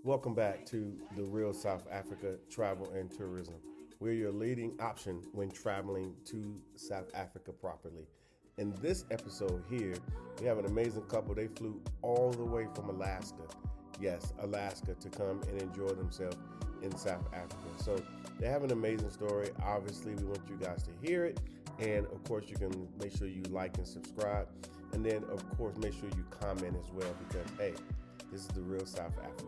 Welcome back to the Real South Africa Travel and Tourism. We're your leading option when traveling to South Africa properly. In this episode here, we have an amazing couple. They flew all the way from Alaska. Yes, Alaska, to come and enjoy themselves in South Africa. So they have an amazing story. Obviously, we want you guys to hear it. And of course, you can make sure you like and subscribe. And then, of course, make sure you comment as well because, hey, this is the Real South Africa.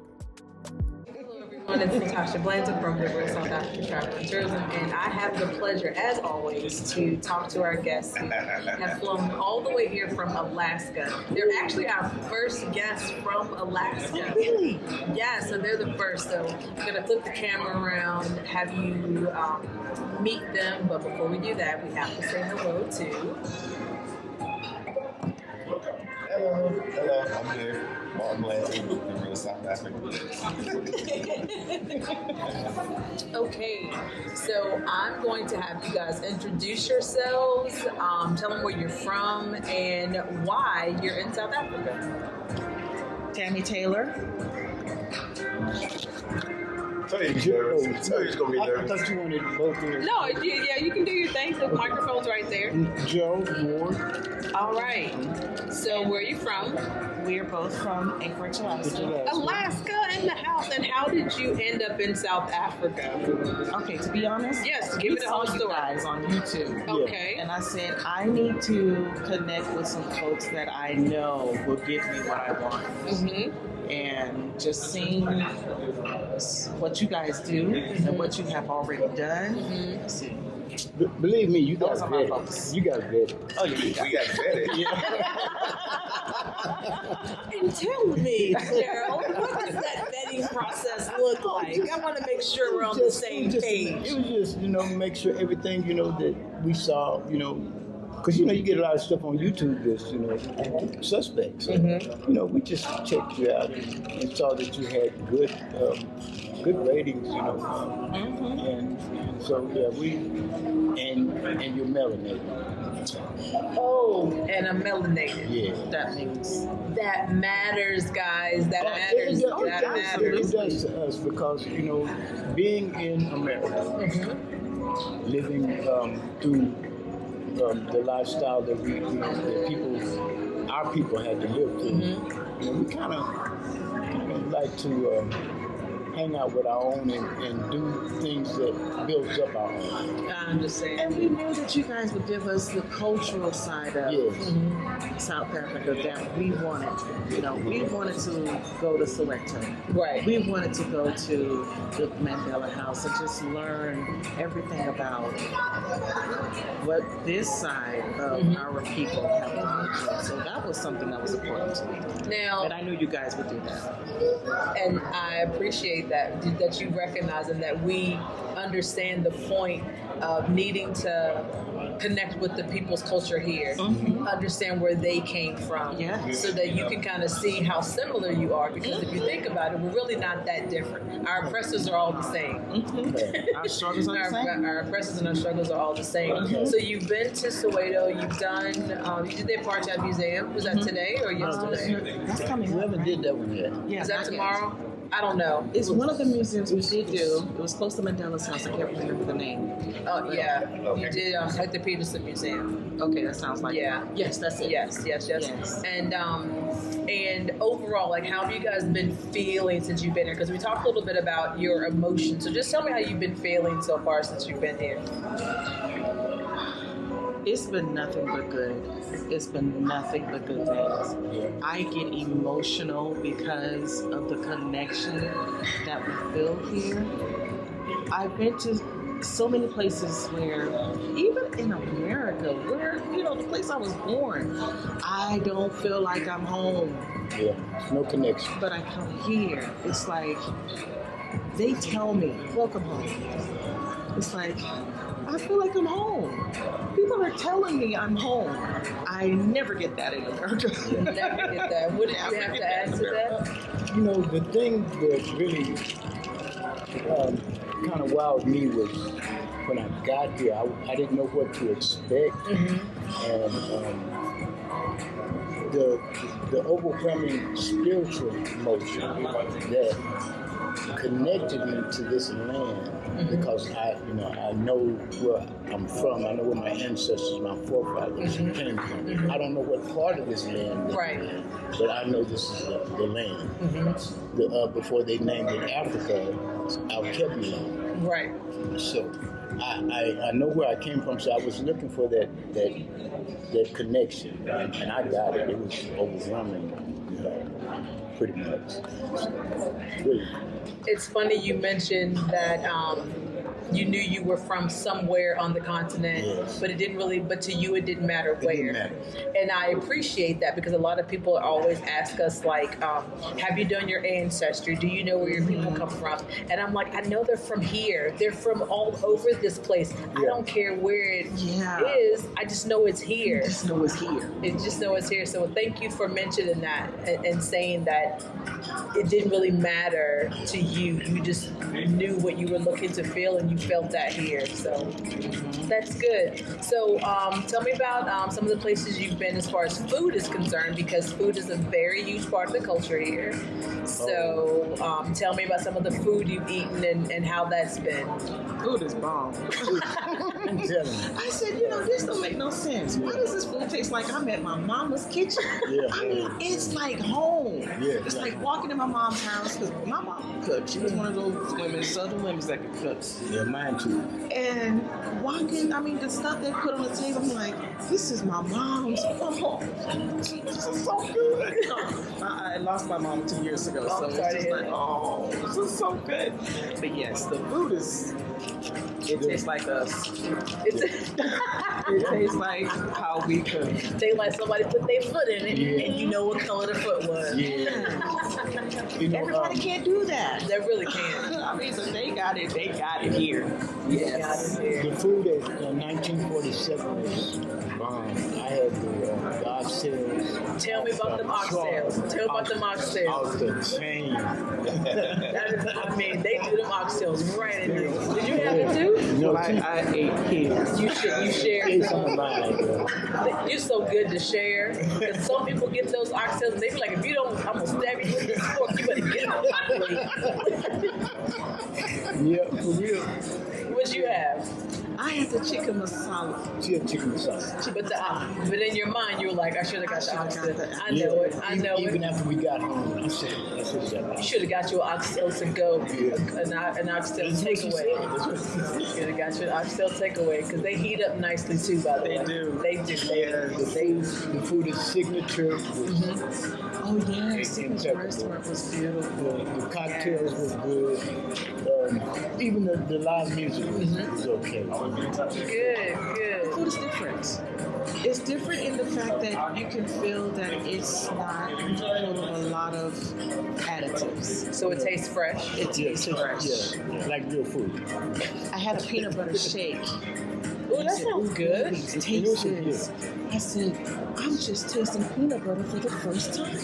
Hello everyone, it's Natasha Blanton from the Real South Africa Travel and Tourism, and I have the pleasure, as always, to talk to our guests who have flown all the way here from Alaska. They're actually our first guests from Alaska. Really? Yeah, so they're the first. So I'm going to flip the camera around, have you meet them, but before we do that, we have to say hello to... Hello, I'm here. Martin Blanton, the Real South Africa. Okay, so I'm going to have you guys introduce yourselves, tell them where you're from, and why you're in South Africa. Tammy Taylor. Tell you he's gonna be I nervous. thought you wanted both of us. No, you can do your thing. The microphone's right there. Joe Ward. All right. So where are you from? We are both from Anchorage, Alaska. Alaska in the house. And how did you end up in South Africa? Okay, to be honest, Yes, give we it the saw whole you story. guys on YouTube. Okay. And I said, I need to connect with some folks that I know will give me what I want. Mm-hmm. And just seeing what you guys do and what you have already done. See. Believe me, you got Those are my vetted. folks. You got vetted. Oh, yeah, We got vetted. And tell me, Carol, what does that vetting process look like? I want to make sure we're on the same page. It was just, make sure everything, that we saw, because, you get a lot of stuff on YouTube that's, suspects. So, we just checked you out and saw that you had good ratings, and so, yeah, and you're melanated. Oh, and I'm melanated. Yeah. That means That matters, guys. That matters. It That matters. does to us because, being in America, living through the lifestyle that that our people had to live through, we kind of like to hang out with our own and do things that builds up our own. I understand. and we knew that you guys would give us the cultural side of South Africa that we wanted. We wanted to go to Soweto. Right. We wanted to go to the Mandela House and just learn everything about what this side of our people have gone through. So that was something that was important to me. Now, And I knew you guys would do that. and I appreciate that you recognize and that we understand the point of needing to connect with the people's culture here, understand where they came from, Yes. so that you can kind of see how similar you are. Because if you think about it, we're really not that different. Our oppressors are all the same. Our struggles are the same. Our oppressors and our struggles are all the same. So you've been to Soweto. You've done. You did the Apartheid Museum. Was that today or yesterday? That's coming We up. haven't did that one yet. Yeah, Is that not yet. tomorrow? I don't know. It's one of the museums we did do. It was close to Mandela's house. I can't remember the name. Oh yeah, you did at the Peterson Museum. Okay, that sounds like Yeah. it. Yes, that's it. Yes. Yes. And overall, like, how have you guys been feeling since you've been here? Because we talked a little bit about your emotions. So just tell me how you've been feeling so far since you've been here. It's been nothing but good. It's been nothing but good things. I get emotional because of the connection that we feel here. I've been to so many places where, even in America, where, the place I was born, I don't feel like I'm home. Yeah, there's no connection. But I come here, it's like, they tell me, welcome home. It's like, I feel like I'm home. People are telling me I'm home. I never get that in America. Never get that. What did you have to add to that? The thing that really kind of wowed me was when I got here, I didn't know what to expect. And the overwhelming spiritual emotion that connected me to this land because I know where I'm from. I know where my ancestors, my forefathers came from. I don't know what part of this land they're in, but I know this is the land. Before they named it Africa, Alkebulan. Right. So I know where I came from. So I was looking for that connection, and I got it. It was overwhelming, pretty much. Really. It's funny you mentioned that you knew you were from somewhere on the continent, but but to you it didn't matter where. It didn't matter. And I appreciate that because a lot of people always ask us like, have you done your ancestry? Do you know where your people come from? And I'm like, I know they're from here. They're from all over this place. I don't care where it is. I just know it's here. Just know it's here. Just know it's here. So thank you for mentioning that and saying that it didn't really matter to you. You just knew what you were looking to feel and you felt that here. So that's good. So tell me about some of the places you've been as far as food is concerned, because food is a very huge part of the culture here. So tell me about some of the food you've eaten and how that's been. Food is bomb. I said, this don't make no sense. Why does this food taste like I'm at my mama's kitchen? I mean, it's like home. It's like walking in my mom's house, because my mom cooked. She was one of those women, southern women that could cook. Yeah, mine too. And walking, the stuff they put on the table, I'm like, this is my mom's home. This is so good. I lost my mom 2 years ago, so it's just like, this is so good. But yes, the food it tastes like us. It tastes like how we cook. They like somebody put their foot in it, and you know what color the foot was. Everybody can't do that. They really can't. So they got it. They got it here. Yes. The food at 1947 was bomb. I had the oxtails. Tell me about them oxtails. Tell me about them oxtails. Off the chain. They do them oxtails right in there. Did you have it too? No, I ate his. You shared it's some. on mine, girl. You're so good to share. Because some people get those oxtails and they be like, if you don't, I'm going to stab you with this fork. You better get out of my plate. Yeah, for real. What'd you have? I had the chicken masala. She had chicken masala. But in your mind, you were like, I should have got the oxtail. I know it. Even after we got home, I said, you should have got your oxtail to go, an oxtail takeaway. You should have got your oxtail takeaway because they heat up nicely too. By the way, They do. The food is signature. Oh yeah, signature restaurant was beautiful. The cocktails was good. Even the live music was okay. Good. Food is different. It's different in the fact that you can feel that it's not full of a lot of additives. So it tastes fresh. It tastes fresh. Yeah, like real food. I had a peanut butter shake. Oh, that sounds good. Taste this. I said, I'm just tasting peanut butter for the first time.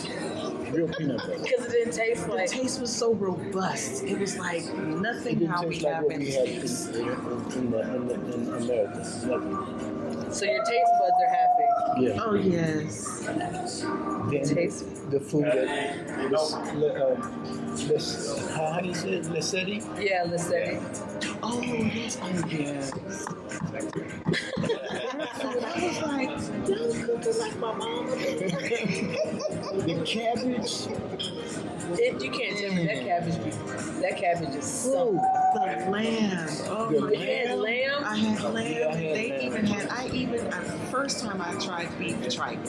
Real peanut butter. Because it didn't taste like. The taste was so robust. It was like nothing It how didn't we taste like have what in we had States. in America. Nothing. So your taste buds are happy. Yeah. Oh yes. Then the food that was, how do you say it? Lissetti? Yeah, Lissetti. Oh yes. Oh yes. I was like, y'all cooking like my mama. The cabbage. You can't tell me that cabbage is so. The lamb. Oh, The my You had lamb? I had lamb. Yeah, I had They lamb. even had, first time I tried beef tripe.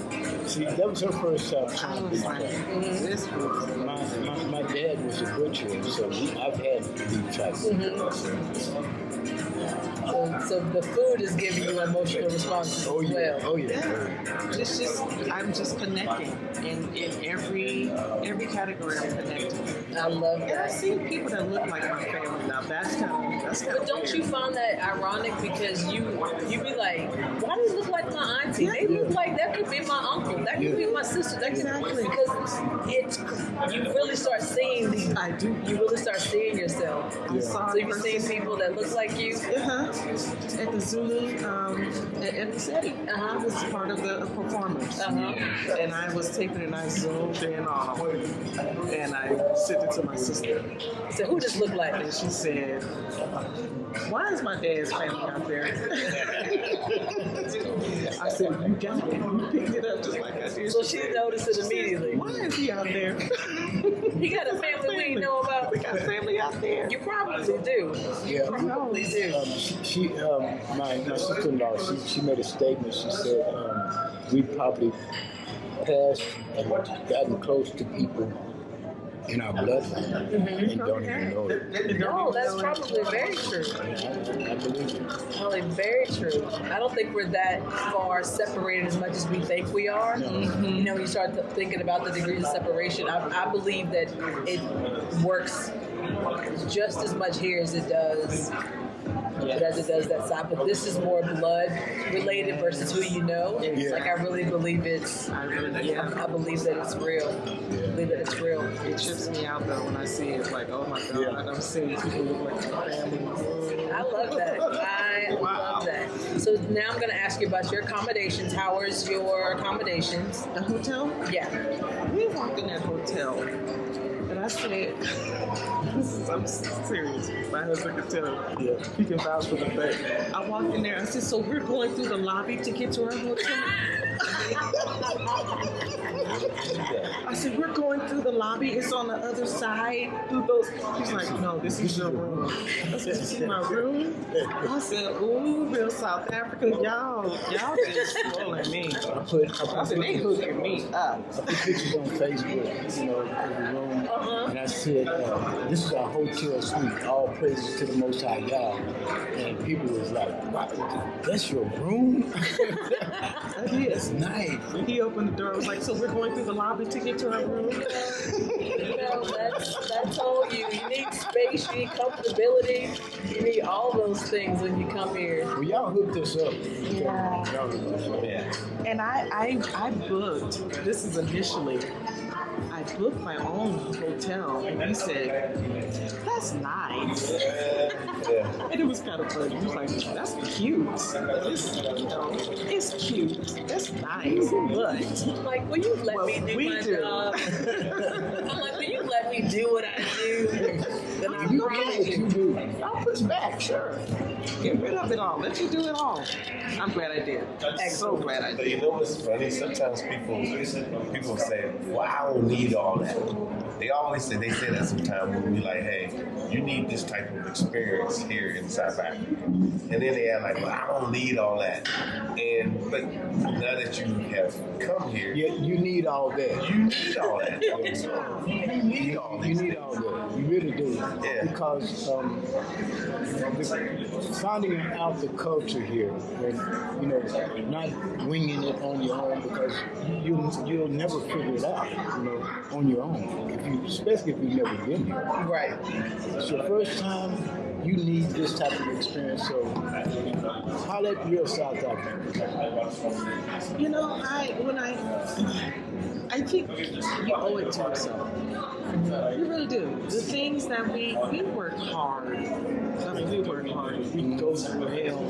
See, that was her first time I trying was to like, be this food. my dad was a butcher, so I've had beef tripe. So the food is giving you emotional responses Oh as yeah, well. oh yeah. Yeah. It's just I'm just connecting in every category. I'm connecting. I love And I that. see people that look like my family now. That's kind But of. don't you find that ironic because you be like, why do they look like my auntie? They look like that could be my uncle. That could be my sister. That could, Exactly. because you really start seeing these. I do. You really start seeing yourself. I saw So you've seen people that look like you. at the Zulu at the setting. I was part of the performance, and I was taping and I zoomed in on them, and I sit it to my sister. So who just looked like And this? she said, why is my dad's family out there? I said, you got it. You picked it up just like I did. So she noticed it immediately. Why is he out there? He got a family we didn't know about. We got family out there. You probably do. Yeah. Probably do. My sister-in-law, she made a statement. She said, we probably passed and gotten close to people in our bloodline and don't even know it. No, that's probably very true. I believe it. Probably very true. I don't think we're that far separated as much as we think we are. You know, when you start thinking about the degrees of separation, I believe that it works just as much here as it does that side. But this is more blood related versus who you know. Yeah. Like I really believe it's. I believe that it's real. I believe that it's real. It trips me out though when I see it. It's like, oh my God, Yeah. I'm seeing people look like my family. I love that. I love that. So now I'm going to ask you about your accommodations. How is your accommodations? The hotel? Yeah. We walked in that hotel, and I said, I'm serious. My husband can tell. Yeah. He can vouch for the fact. I walked in there. I said, so we're going through the lobby to get to our hotel? I said, we're going through the lobby. It's on the other side. Through those. He's like, no, this is your room. I said, you see my room? I said, ooh, real South Africa, y'all just spoiling me. I said, they hooking me up. I put pictures on Facebook, you know, of the room, and I said, this is our hotel suite, all praises to the Most High Yah. And people was like, wow, that's your room? That's nice. He opened the door. I was like, so we're going through the lobby to get to our room? You know, that's all you need space, you need comfortability, you need all those things when you come here. Well, y'all hooked us up. Yeah. Y'all hooked us up. Yeah. And I booked, this is initially, I booked my own hotel, and he said, that's nice. Yeah. And it was kind of funny. He was like, that's cute. It's, you know, it's cute. That's nice. But I'm like, will you let me do my job? I'm like, will you let me do what I do? Then I You do promise what you. you do. I'll push back, sure. Get rid of it all. Let you do it all. I'm glad I did. I'm so glad I But did. you know what's funny? Sometimes people say, "Well, I don't need all that." They say that sometimes when we like, "Hey, you need this type of experience here in South Africa," and then they are like, "Well, I don't need all that." But now that you have come here, Yeah, you need all that. you need all that. You need all You these need things. all that. You really do. Yeah. Because finding out the culture here, and you know, not winging it on your own, because you'll never figure it out, you know, on your own. Especially if you've never been here. Right. It's your first time. You need this type of experience. So, holler at real South Africa. You know, I think you owe it to yourself. You really do. The things that we work hard. I mean, we work hard. We go through hell.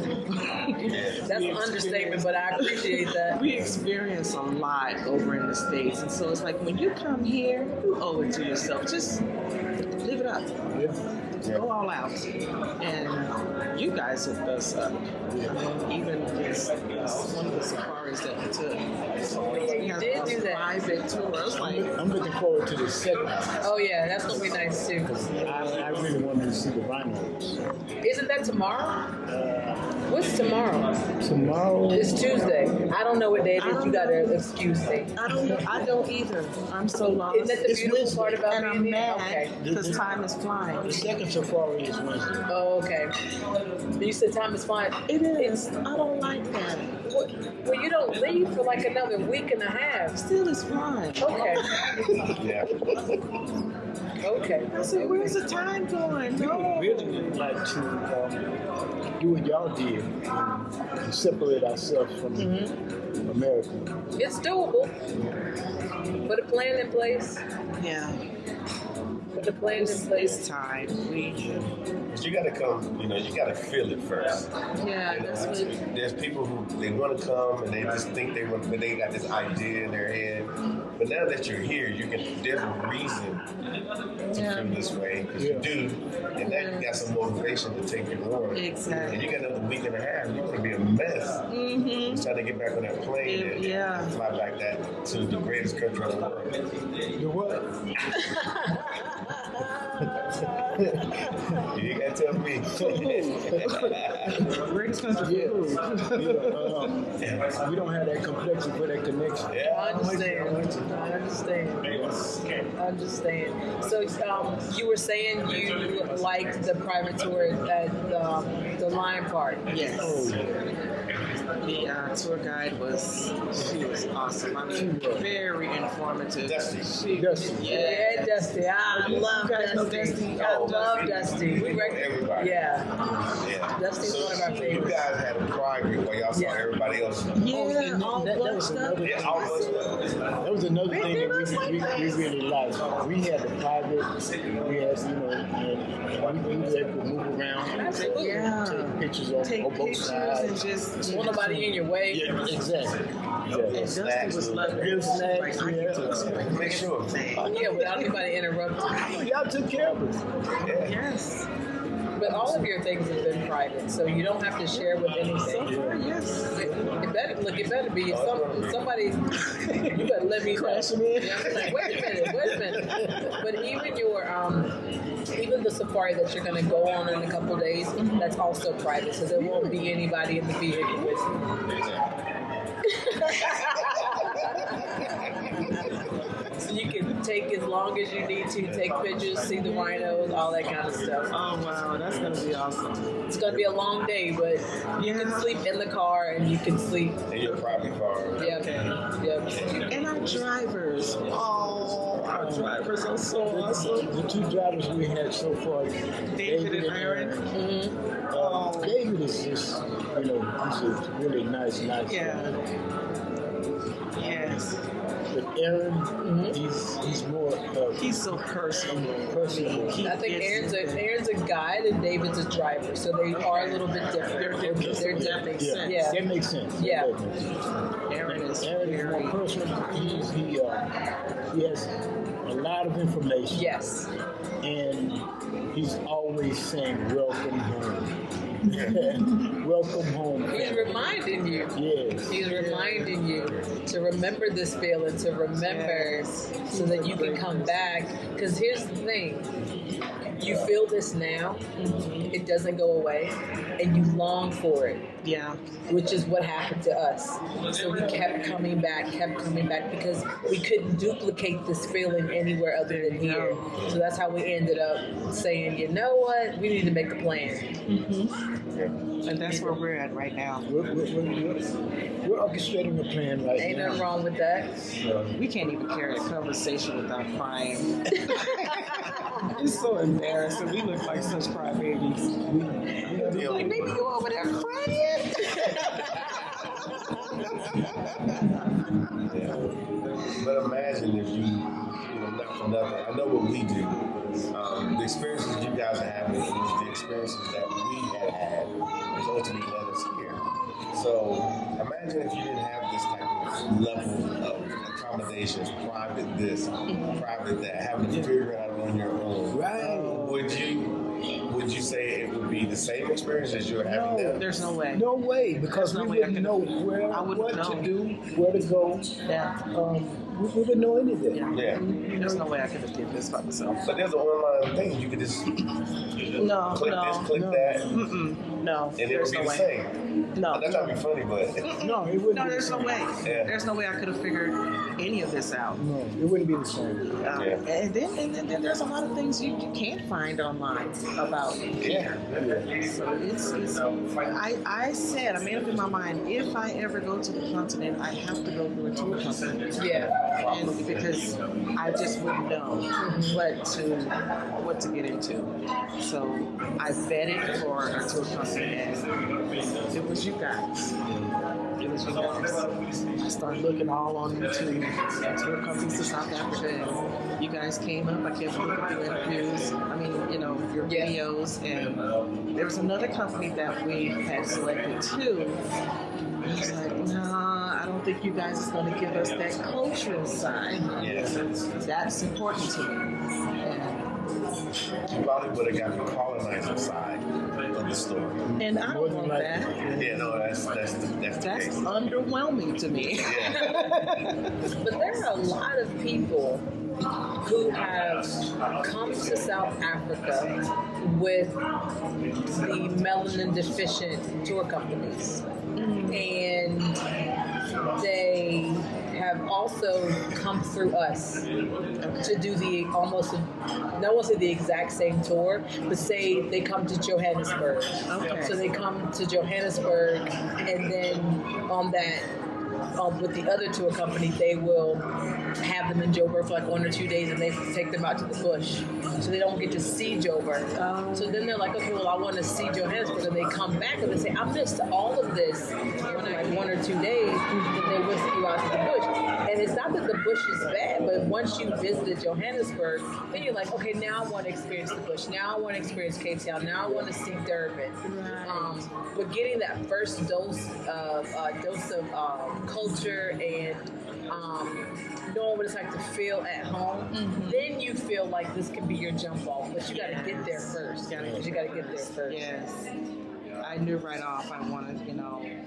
That's an understatement, but I appreciate that. We experience a lot over in the States. And so it's like when you come here, you owe it to yourself. Just live it up. Go all out. And you guys hooked us up. I mean, even this one of the safaris that we took. You did do that. Private tour. I was like, I'm looking forward to the second one. Oh yeah, that's gonna be nice too. I really wanted to see the rhinos. Isn't that tomorrow? What's tomorrow? Tomorrow, It's Tuesday. I don't know what day it is. You gotta excuse me. I don't either. I'm so lost. Isn't that the It's beautiful Wednesday. part about And I'm being here? mad Okay. because time is flying. the second safari is Wednesday. Oh, okay. You said time is fine. It is. I don't like that. Well, you don't leave for like another week and a half. Still is fine. Okay. Yeah. Okay. I said, where's the time going? No. Really would like to do what y'all did and separate ourselves from America. It's doable. Put a plan in place. Yeah. the plan in It's place. time. But you gotta come, you gotta feel it first. Yeah, You know, that's what. there's people who they want to come and they just think but they got this idea in their head. But now that you're here, there's a reason to feel this way because you do, and now you got some motivation to take it on. Exactly. And you got another week and a half. You're gonna be a mess. Mm-hmm. Just trying to get back on that plane and fly back to the greatest country in the world. The what? You gotta tell me. Greatest country. Yeah. We don't have that complexion for that connection. I Yeah. understand. So you were saying you liked the private tour at the Lion Park. Yes. Oh, yeah. The tour guide she was awesome. I mean, very informative. Dusty. Yeah, Dusty. I love Dusty. I love Dusty. We Everybody. Yeah. Dusty's one of our You favorites. guys had a private where y'all saw Yeah. everybody else. Yeah, all that booked was up. another Yeah, all of us. That was another thing that we really liked. We had the private, we had, and we were able to move around, Absolutely. Yeah. take pictures on Take both pictures sides. and just. Won't nobody in your way. Yeah, exactly. And Dusty was lovely. Real snacks, Like, I get to explain Make sure. everything. Yeah, without anybody interrupting. Y'all took care of us. Yeah. Yes. But all of your things have been private, so you don't have to share with So anything. far, yes. It better be somebody. You better let me Crashing in. Yeah, I'm like, wait a minute. But even the safari that you're going to go on in a couple days, that's also private, so there won't be anybody in the vehicle with you. So you can take as long as you need to, take pictures, see the rhinos, all that kind of stuff. Oh, wow. That's going to be awesome. It's going to be a long day, but you can sleep in the car and you can sleep. In your private car. Yep. And our drivers. Oh, our drivers are so awesome. The two drivers we had so far, David and Aaron. David is just, he's a really nice guy. Yes. But Aaron, he's more He's so personable. He I think gets Aaron's a guide and David's a driver, so they are a little bit different. They're different. That makes sense. Yeah. That makes sense. Yeah. That makes sense. Aaron is Aaron is very. more personal. He has a lot of information. Yes. And he's always saying, "Welcome home." Welcome home. He's reminding you. Yes. He's reminding you to remember this feeling, to remember so that you can come back. Because here's the thing. You feel this now, it doesn't go away, and you long for it. Yeah. Which is what happened to us. So we kept coming back because we couldn't duplicate this feeling anywhere other than here. So that's how we ended up saying, you know what, we need to make a plan. And that's where we're at right now. We're orchestrating a plan right Ain't now. nothing wrong with that. We can't even carry a conversation without crying. It's so embarrassing. We look like such crybabies. Like, maybe you over there crying? But imagine if not for nothing. I know what we do. The experiences you guys are having is the experiences that we have had, which ultimately led us here. So imagine if you didn't have this type of level of accommodations, private this, private that, having to figure it out on your own. Right. Would you say it would be the same experience as you're having now? There's no way. No way, because There's no we way I wouldn't could've- know I wouldn't what know. to do, where to go. Yeah. We wouldn't know anything. Yeah. There's no way I could have did this by myself. But there's an online thing. You could just No, click this, click that, no. and it There's would be no the way. same. No. That's not be funny, but No, it wouldn't. No, be there's the no same. way. Yeah. There's no way I could have figured any of this out. No, it wouldn't be the same. Yeah. And then there's a lot of things you can't find online about. yeah. So it's I said, I made up in my mind, if I ever go to the continent, I have to go through a tour company. Yeah. and because I just wouldn't know what to get into. So I vetted for a tour company, and it was you guys. It was you guys. I started looking all on YouTube, tour companies to South Africa, and you guys came up. I kept looking through interviews. I mean, your videos, and there was another company that we had selected too. I was like, nah, I don't think you guys is going to give us that cultural side. Yes. That's important to me. You probably would have got the colonizer side of the story. And I don't want that. Yeah, no, that's the case. Underwhelming to me. Yeah. But there are a lot of people who have come to South Africa with the melanin deficient tour companies. And they have also come through us to do the almost, I won't say the exact same tour, but say they come to Johannesburg. Okay. So they come to Johannesburg, and then on that, with the other tour company, they will have them in Joburg for like 1 or 2 days, and they take them out to the bush, so they don't get to see Joburg. So then they're like, okay, well, I want to see Johannesburg, and they come back and they say, I missed all of this in like 1 or 2 days, and they whisk you out to the bush. And it's not that the bush is bad, but once you visited Johannesburg, then you're like, okay, now I want to experience the bush. Now I want to experience Cape Town. Now I want to see Durban. But getting that first dose of culture and knowing what it's like to feel at home, then you feel like this can be your jump off. But you got to get there first. You got to get there first. Yes. I knew right off I wanted,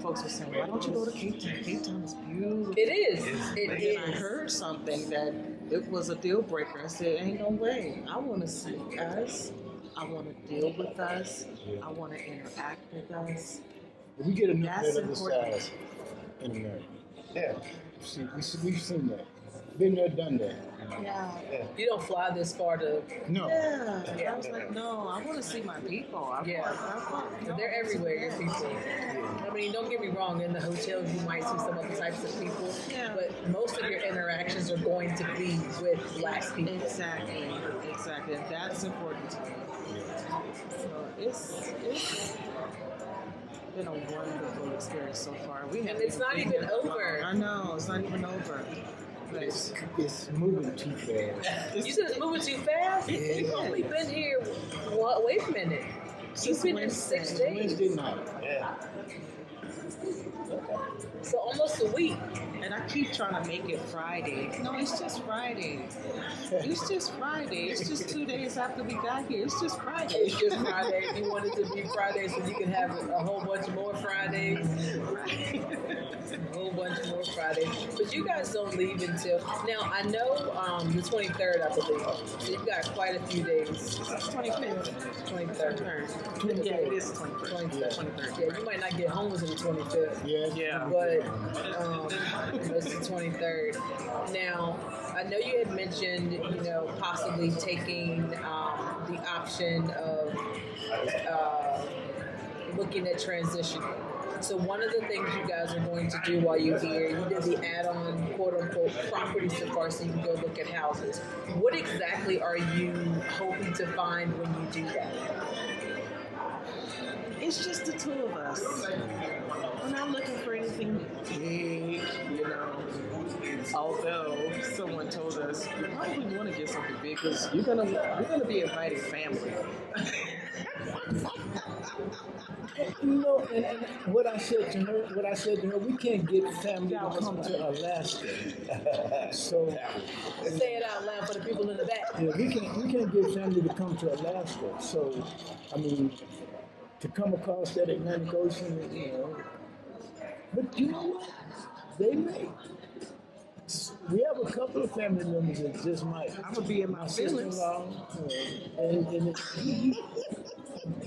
folks were saying, why don't you go to Cape Town? Cape Town is beautiful. It is. It And is. I heard something that it was a deal breaker. I said, ain't no way. I want to see us. I want to deal with us. I want to interact with us. We get enough That's of the important. size in America. Yeah. We've seen that. Been there, done that. Yeah. You don't fly this far to. No. Yeah. I was like, no, I want to see my people. They're everywhere, your people. I mean, don't get me wrong, in the hotels you might see some other types of people, but most of your interactions are going to be with Black people. Exactly. And that's important to me. So it's been a wonderful experience so far. And it's not even over. I know, it's not even over. But It's moving too fast. You said it's moving too fast? You've only been here, wait a minute. You've been here 6 days. Wednesday night. Yeah. So almost a week. and I keep trying to make it Friday. No, it's just Friday. It's just Friday. It's just 2 days after we got here. It's just Friday. It's just Friday. You want it to be Friday so you can have a whole bunch more Fridays. A whole bunch more Fridays. But you guys don't leave until... Now, I know the 23rd, I believe. So you've got quite a few days. 25th. 23rd. Yeah, it is 23rd. Yeah, you might not get home until the 25th. Yeah. But it's the 23rd. Now, I know you had mentioned, possibly taking the option of looking at transitioning. So one of the things you guys are going to do while you're here, you did the add-on, quote-unquote, property safari so you can go look at houses. What exactly are you hoping to find when you do that? It's just the two of us. We're not looking for anything big, Although someone told us you probably want to get something big because you're gonna be inviting family. And what I said to her, we can't get family to come to Alaska. So Say it out loud for the people in the back. yeah, we can't get family to come to Alaska. So I mean, to come across that Atlantic Ocean, but you know what? They may. We have a couple of family members that just might. I'm gonna be in my feelings. sister-in-law,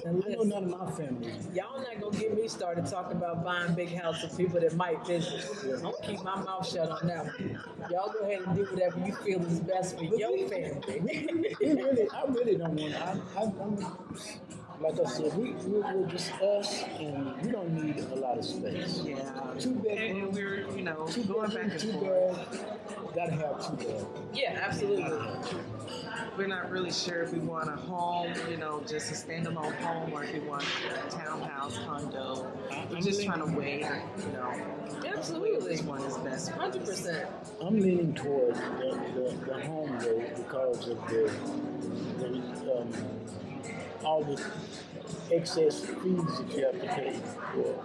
and I know none of my family. Y'all not gonna get me started talking about buying big house for people that might visit. I'm gonna keep my mouth shut on that one. Y'all go ahead and do whatever you feel is best for your family. I really don't want. I'm like I said, we're just us, and we don't need a lot of space. Yeah. 2 bedrooms. And we're, Two going back bedrooms, and 2 forth. baths. gotta have two levels. Yeah, absolutely. We're not really sure if we want a home, just a standalone home, or if we want a townhouse, condo. We're just trying to weigh, Absolutely. which one is best for us. 100%. I'm leaning toward the home though because of the all the excess fees that you have to pay for.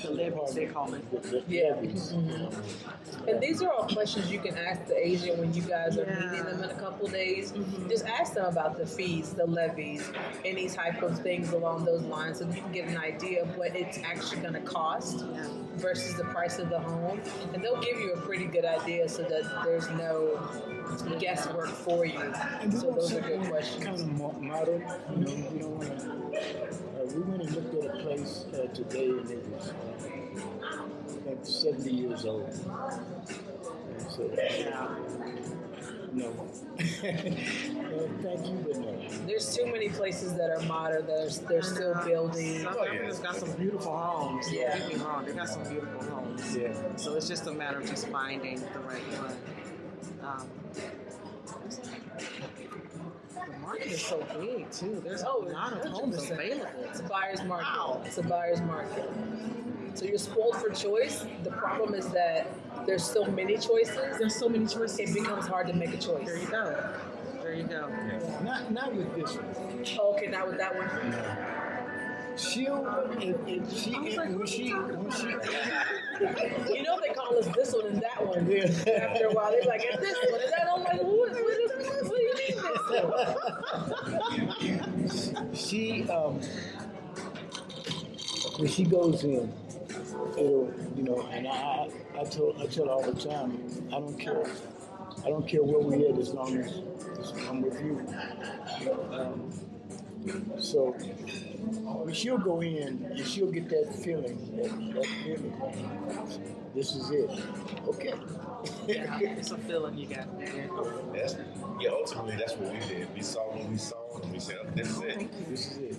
The levies, they call it. The Yeah. levies. And these are all questions you can ask the agent when you guys are Yeah. meeting them in a couple days. Just ask them about the fees, the levies, any type of things along those lines, so you can get an idea of what it's actually going to cost versus the price of the home. And they'll give you a pretty good idea so that there's no guesswork for you. And So those are good questions. Kind of modern, you don't want to. We went and looked at a place today, and it was like 70 years old. And so, no. Thank you, but no. There's too many places that are modern. They're still building. South Africa's got some beautiful homes. Yeah. Don't get me wrong, they got some beautiful homes. Yeah. So it's just a matter of just finding the right one. The market is so big too. There's a lot of homes 100%. available. It's a buyer's market. Wow. It's a buyer's market. So you're spoiled for choice. The problem is that there's so many choices. There's so many choices. It becomes hard to make a choice. There you go. There you go. Not with this one. Oh, okay, not with that one. She'll, when she, You know they call us this one and that one. After a while, they're like, "It's this one and that." I'm like, what do you mean this one? she, when she goes in, it'll, and I tell her all the time, I don't care where we at as long as I'm with you. So when she'll go in and she'll get that feeling, that feeling, this is it. Okay. Yeah, it's a feeling you got. Ultimately, that's what we did. We saw what we saw, and we said, oh, this is it. This is it.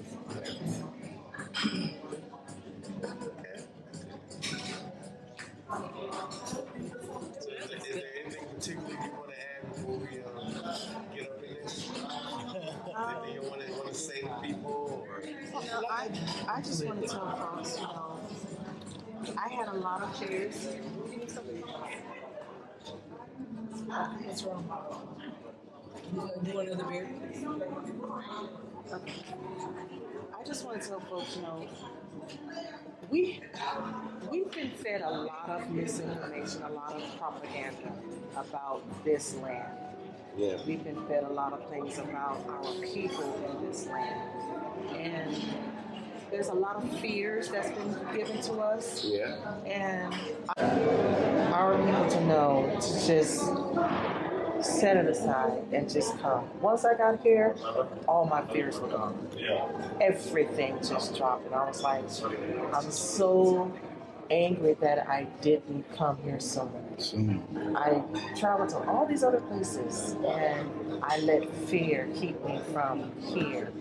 So is there anything particular you want to add before we get up in this? Anything you want to say to people? Or? I just want to tell folks, I had a lot of fears. What's wrong? You want another beer? Okay. I just want to tell folks, we've been fed a lot of misinformation, a lot of propaganda about this land. Yeah. We've been fed a lot of things about our people in this land. And there's a lot of fears that's been given to us. Yeah. And our people to know to just set it aside and just come. Once I got here, all my fears were gone. Everything just dropped, and I was like, I'm so angry that I didn't come here sooner. I traveled to all these other places, and I let fear keep me from here.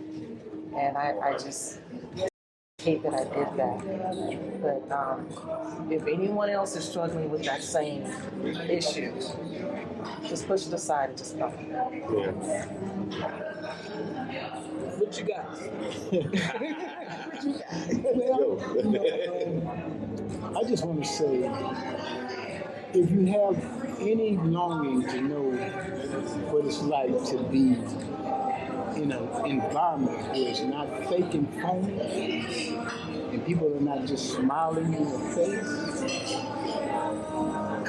And I just hate that I did that. But if anyone else is struggling with that same issue, just push it aside and just come. Yeah. What you got? I just want to say, if you have any longing to know what it's like to be in an environment where it's not fake and phony, and people are not just smiling in your face,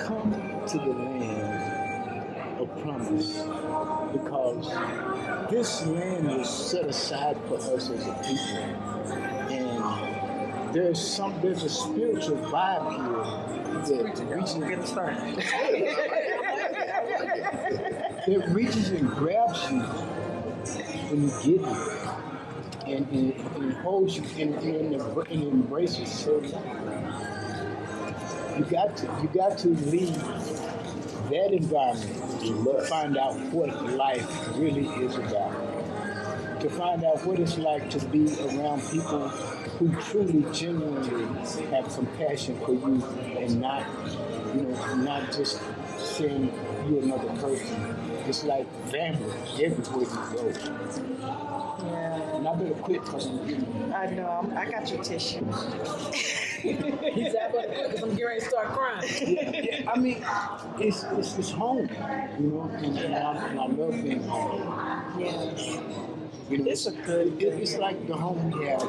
come to the land of promise, because this land was set aside for us as a people, and there's a spiritual vibe here that reaches and grabs you when you get it, and holds you and embraces. So you got to leave that environment to find out what life really is about. To find out what it's like to be around people who truly, genuinely have compassion for you and not not just saying you're another person. It's like family everywhere you go. Yeah. And I better quit because I'm getting. I know. I got your tissue. He said, "I better quit because I'm getting ready to start crying." Yeah, I mean, it's home, and I love being home. Yes. It's a good. It's like the home we have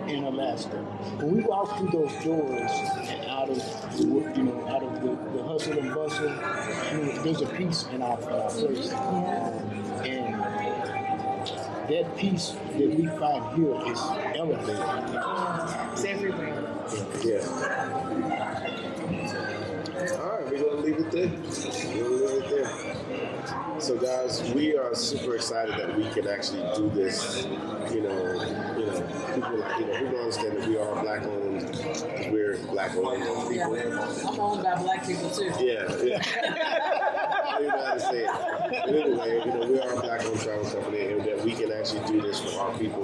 in Alaska. When we walk through those doors and out of the hustle and bustle, there's a peace in our place. Yeah. And that peace that we find here is elevated. It's everywhere. Yeah. All right, we're gonna leave it there. So, guys, we are super excited that we can actually do this. People don't understand that we are black-owned. We're black-owned Yeah. people. I'm owned by black people too. Yeah. I don't even know how to say it. But anyway, we are a black-owned travel company, and that we can actually do this for our people,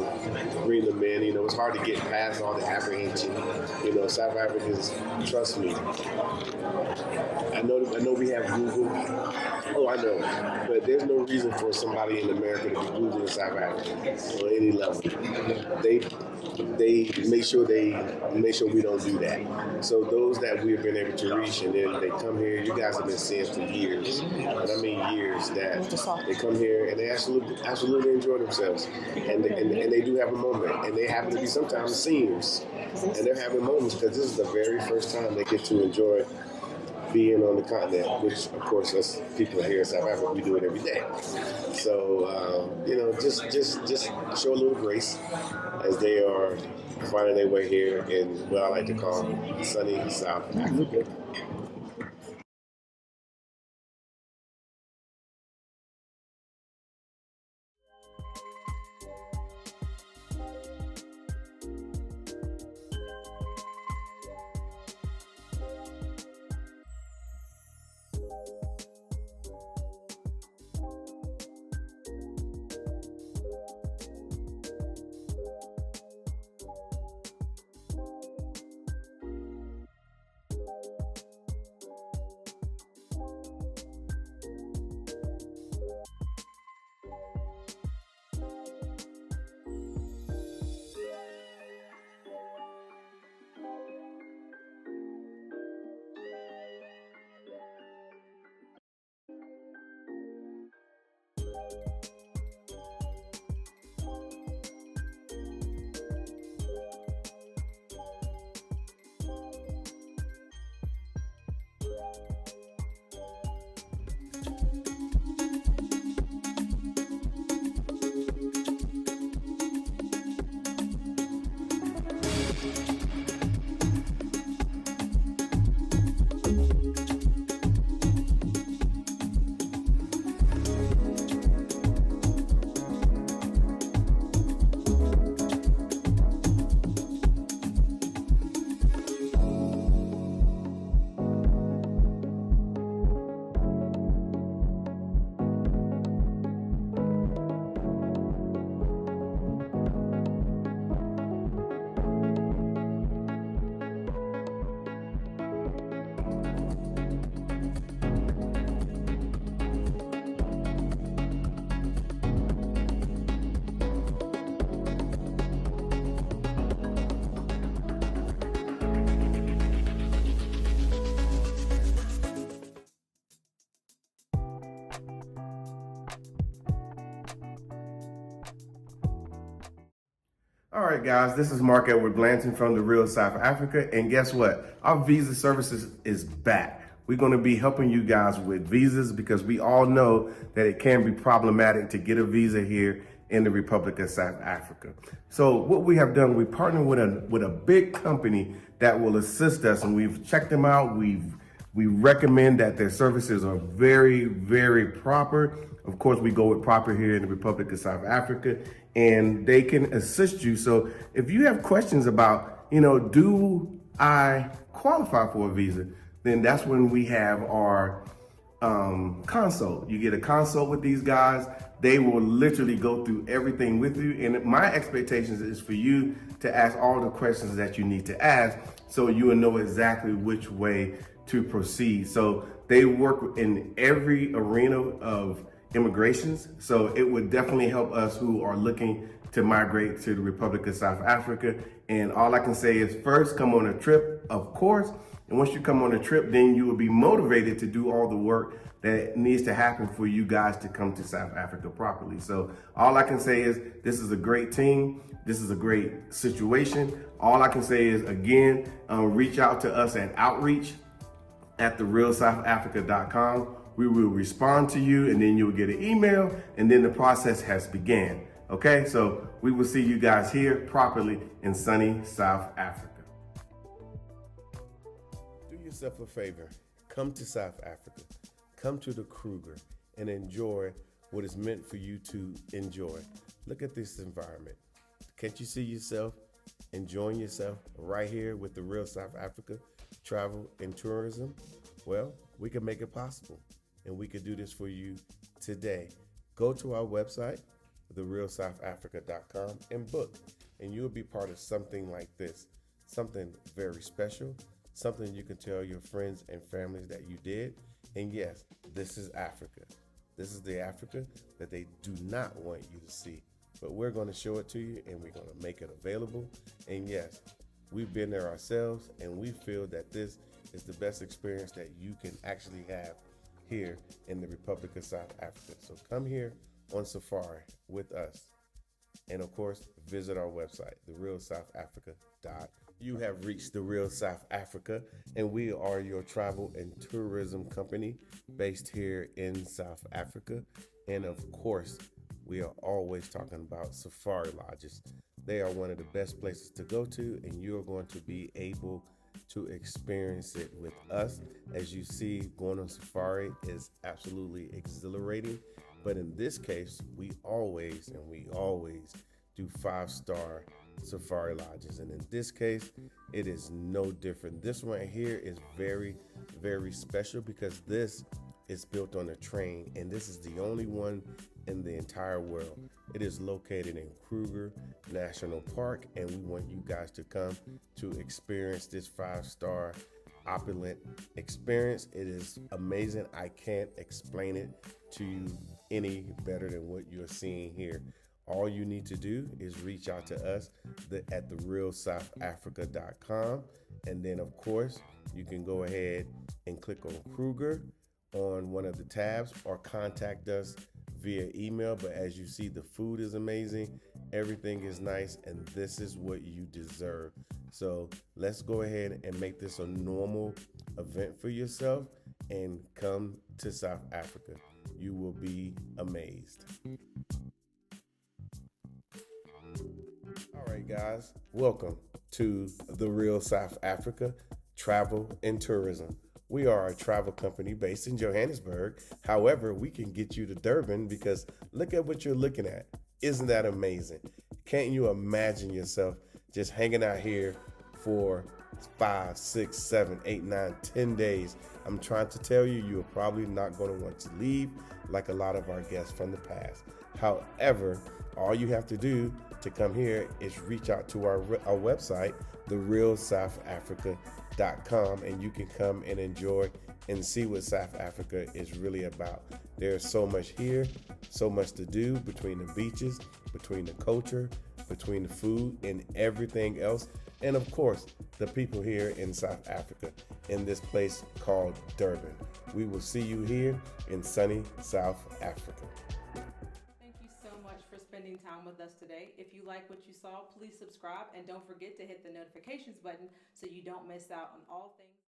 bring them in. It's hard to get past all the apprehension. South Africans, trust me. I know we have Google. Oh, I know. But there's no reason for somebody in America to be Googling South Africa on any level. They make sure we don't do that. So those that we've been able to reach, and then they come here. You guys have been seeing for years, and I mean years, that they come here and they absolutely enjoy themselves, and they do have a moment, and they happen to be sometimes seniors, and they're having moments because this is the very first time they get to enjoy being on the continent, which of course us people here in South Africa, we do it every day. So just show a little grace as they are finding their way here in what I like to call sunny South Africa. All right, guys, this is Mark Edward Blanton from The Real South Africa. And guess what? Our visa services is back. We're going to be helping you guys with visas because we all know that it can be problematic to get a visa here in the Republic of South Africa. So what we have done, we partnered with a big company that will assist us, and we've checked them out. We recommend that their services are very, very proper. Of course, we go with proper here in the Republic of South Africa, and they can assist you. So if you have questions about, do I qualify for a visa? Then that's when we have our consult. You get a consult with these guys. They will literally go through everything with you. And my expectations is for you to ask all the questions that you need to ask so you will know exactly which way to proceed. So they work in every arena of immigrations. So it would definitely help us who are looking to migrate to the Republic of South Africa. And all I can say is first, come on a trip, of course. And once you come on a trip, then you will be motivated to do all the work that needs to happen for you guys to come to South Africa properly. So all I can say is this is a great team. This is a great situation. All I can say is, again, reach out to us at outreach at therealsouthafrica.com. We will respond to you, and then you'll get an email, and then the process has began. Okay, so we will see you guys here properly in sunny South Africa. Do yourself a favor. Come to South Africa. Come to the Kruger and enjoy what is meant for you to enjoy. Look at this environment. Can't you see yourself enjoying yourself right here with the Real South Africa Travel and Tourism? Well, we can make it possible, and we could do this for you today. Go to our website, therealsouthafrica.com, and book, and you'll be part of something like this, something very special, something you can tell your friends and families that you did. And yes, this is Africa. This is the Africa that they do not want you to see, but we're going to show it to you, and we're going to make it available. And yes, we've been there ourselves, and we feel that this is the best experience that you can actually have here in the Republic of South Africa. So come here on safari with us. And of course, visit our website, therealsouthafrica.com. You have reached the Real South Africa, and we are your travel and tourism company based here in South Africa. And of course, we are always talking about safari lodges. They are one of the best places to go to, and you're going to be able to experience it with us. As you see, going on safari is absolutely exhilarating. But in this case, we always do 5-star safari lodges. And in this case, it is no different. This one here is very, very special because this is built on a train, and this is the only one in the entire world. It is located in Kruger National Park, and we want you guys to come to experience this 5-star opulent experience. It is amazing. I can't explain it to you any better than what you're seeing here. All you need to do is reach out to us at therealsouthafrica.com, and then of course you can go ahead and click on Kruger on one of the tabs or contact us via email. But as you see, the food is amazing, everything is nice, and this is what you deserve. So let's go ahead and make this a normal event for yourself and come to South Africa. You will be amazed. All right, guys, welcome to the Real South Africa Travel and Tourism. We are a travel company based in Johannesburg. However, we can get you to Durban because look at what you're looking at. Isn't that amazing? Can't you imagine yourself just hanging out here for 5, 6, 7, 8, 9, 10 days? I'm trying to tell you, you're probably not going to want to leave like a lot of our guests from the past. However, all you have to do to come here is reach out to our website, therealsouthafrica.com, and you can come and enjoy and see what South Africa is really about. There's so much here, so much to do between the beaches, between the culture, between the food and everything else. And of course, the people here in South Africa, in this place called Durban. We will see you here in sunny South Africa. Thank you so much for spending time with us today. If you like what you saw, please subscribe and don't forget to hit the notifications button so you don't miss out on all things.